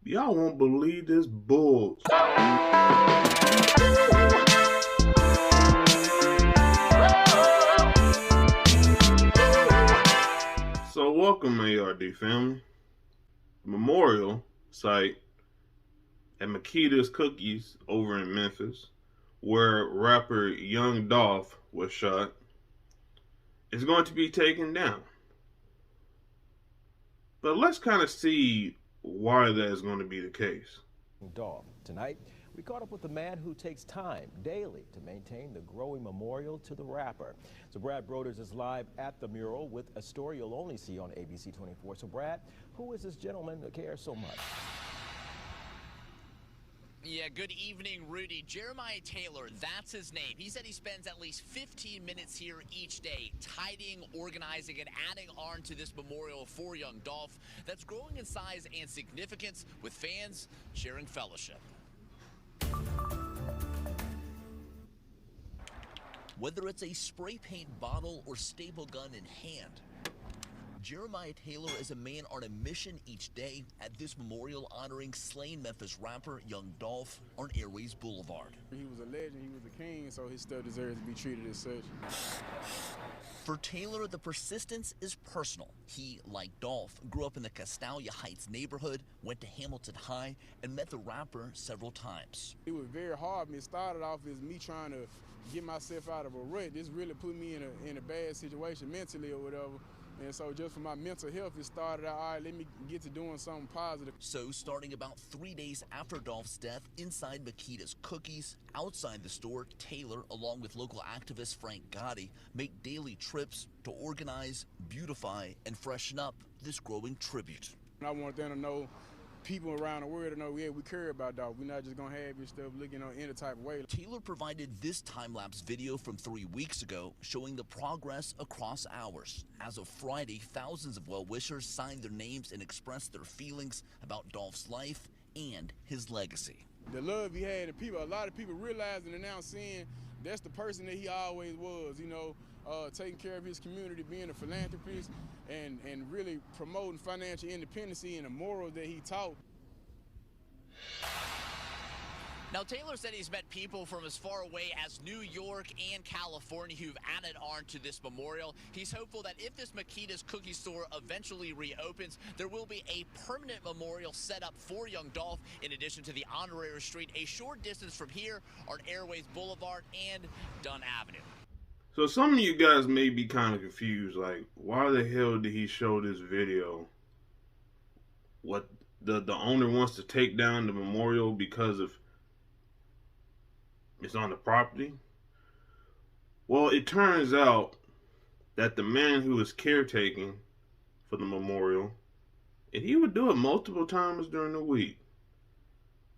Y'all won't believe this bull. So welcome, ARD family. Memorial site at Makita's Cookies over in Memphis, where rapper Young Dolph was shot, is going to be taken down. But let's kind of see why that is going to be the case. Dolph. Tonight, we caught up with the man who takes time daily to maintain the growing memorial to the rapper. So Brad Broders is live at the mural with a story you'll only see on ABC 24. So Brad, who is this gentleman that cares so much? Yeah, good evening, Rudy. Jeremiah Taylor, that's his name. He said he spends at least 15 minutes here each day, tidying, organizing, and adding on to this memorial for Young Dolph that's growing in size and significance, with fans sharing fellowship. Whether it's a spray paint bottle or staple gun in hand, Jeremiah Taylor is a man on a mission each day at this memorial honoring slain Memphis rapper Young Dolph on Airways Boulevard. He was a legend, he was a king, so his stuff deserves to be treated as such. For Taylor, the persistence is personal. He, like Dolph, grew up in the Castalia Heights neighborhood, went to Hamilton High, and met the rapper several times. It was very hard. It started off as me trying to get myself out of a rut. This really put me in a bad situation mentally or whatever. And so just for my mental health, it started out, all right, let me get to doing something positive. So starting about 3 days after Dolph's death, inside Makita's Cookies, outside the store, Taylor, along with local activist Frank Gotti, make daily trips to organize, beautify, and freshen up this growing tribute. And I want them to know, people around the world to know, yeah, we care about Dolph. We're not just gonna have your stuff looking on any type of way. Taylor provided this time-lapse video from 3 weeks ago showing the progress across hours. As of Friday, thousands of well-wishers signed their names and expressed their feelings about Dolph's life and his legacy. The love he had, a lot of people realizing and now seeing that's the person that he always was, you know, taking care of his community, being a philanthropist, and really promoting financial independence and the morals that he taught. Now, Taylor said he's met people from as far away as New York and California who've added on to this memorial. He's hopeful that if this Makita's Cookie store eventually reopens, there will be a permanent memorial set up for Young Dolph, in addition to the honorary street a short distance from here on Airways Boulevard and Dunn Avenue. So some of you guys may be kind of confused, like, why the hell did he show this video? What, the owner wants to take down the memorial because of it's on the property? Well, it turns out that the man who was caretaking for the memorial, and he would do it multiple times during the week,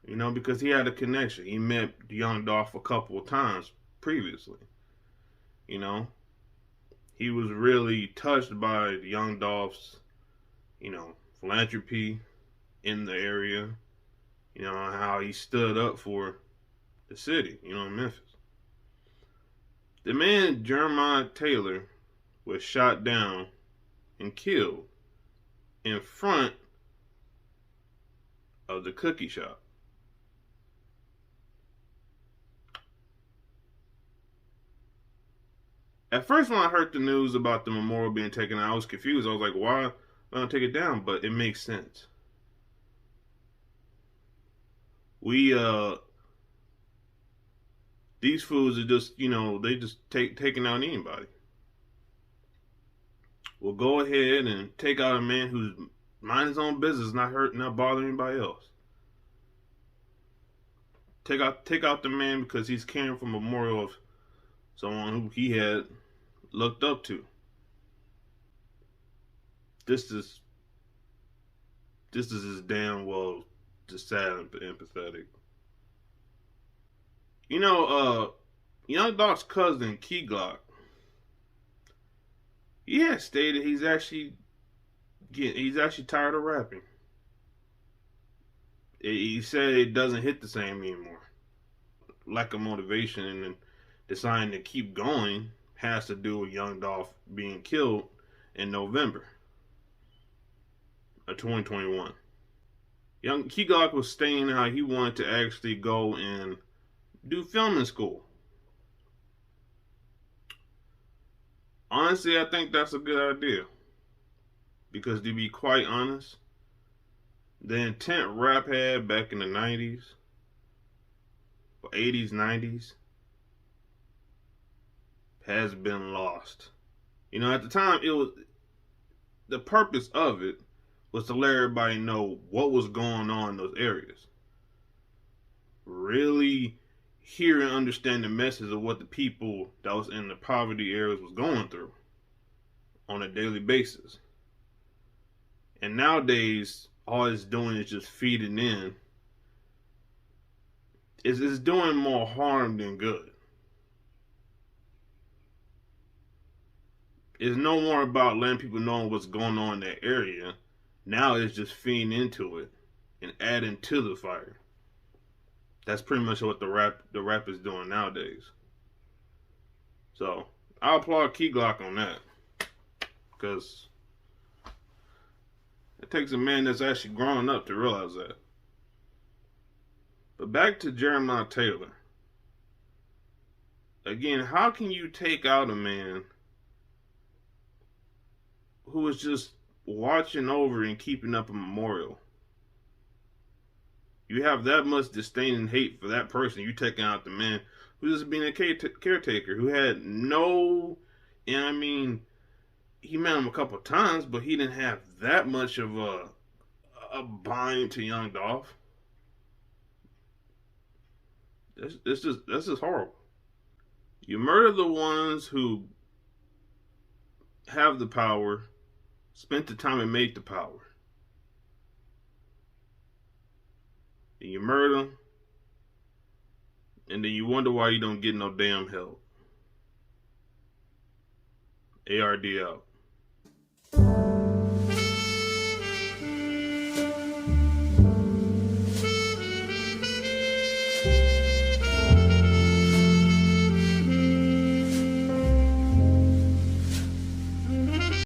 you know, because he had a connection. He met Young Dolph a couple of times previously. You know, he was really touched by Young Dolph's, you know, philanthropy in the area, you know, how he stood up for the city, you know, Memphis. The man, Jeremiah Taylor, was shot down and killed in front of the cookie shop. At first, when I heard the news about the memorial being taken out, I was confused. I was like, why not take it down? But it makes sense. These fools are just, you know, they just taking out anybody. We'll go ahead and take out a man who's mind his own business, not hurt, not bothering anybody else. Take out the man because he's caring for a memorial of someone who he had looked up to. This is as damn well just sad and empathetic. You know, Young Dolph's cousin Key Glock, he has stated he's actually tired of rapping. He said it doesn't hit the same anymore. Lack of motivation and deciding to keep going has to do with Young Dolph being killed in November of 2021. Young Key Glock was saying how he wanted to actually go and do filming school. Honestly, I think that's a good idea. Because to be quite honest, the intent rap had back in the 90s, or 80s, 90s, has been lost. You know, at the time, it was the purpose of it was to let everybody know what was going on in those areas. Really hear and understand the message of what the people that was in the poverty areas was going through on a daily basis. And nowadays, all it's doing is just feeding in. It's doing more harm than good. It's no more about letting people know what's going on in that area. Now it's just feeding into it and adding to the fire. That's pretty much what the rap is doing nowadays. So I applaud Key Glock on that, because it takes a man that's actually grown up to realize that. But back to Jeremiah Taylor. Again, how can you take out a man who is just watching over and keeping up a memorial? You have that much disdain and hate for that person. You taking out the man who's just being a caretaker, who had no, and I mean, he met him a couple of times, but he didn't have that much of a bind to young Dolph. That's just horrible. You murder the ones who have the power, spent the time and made the power. And you murder them, and then you wonder why you don't get no damn help. ARD out.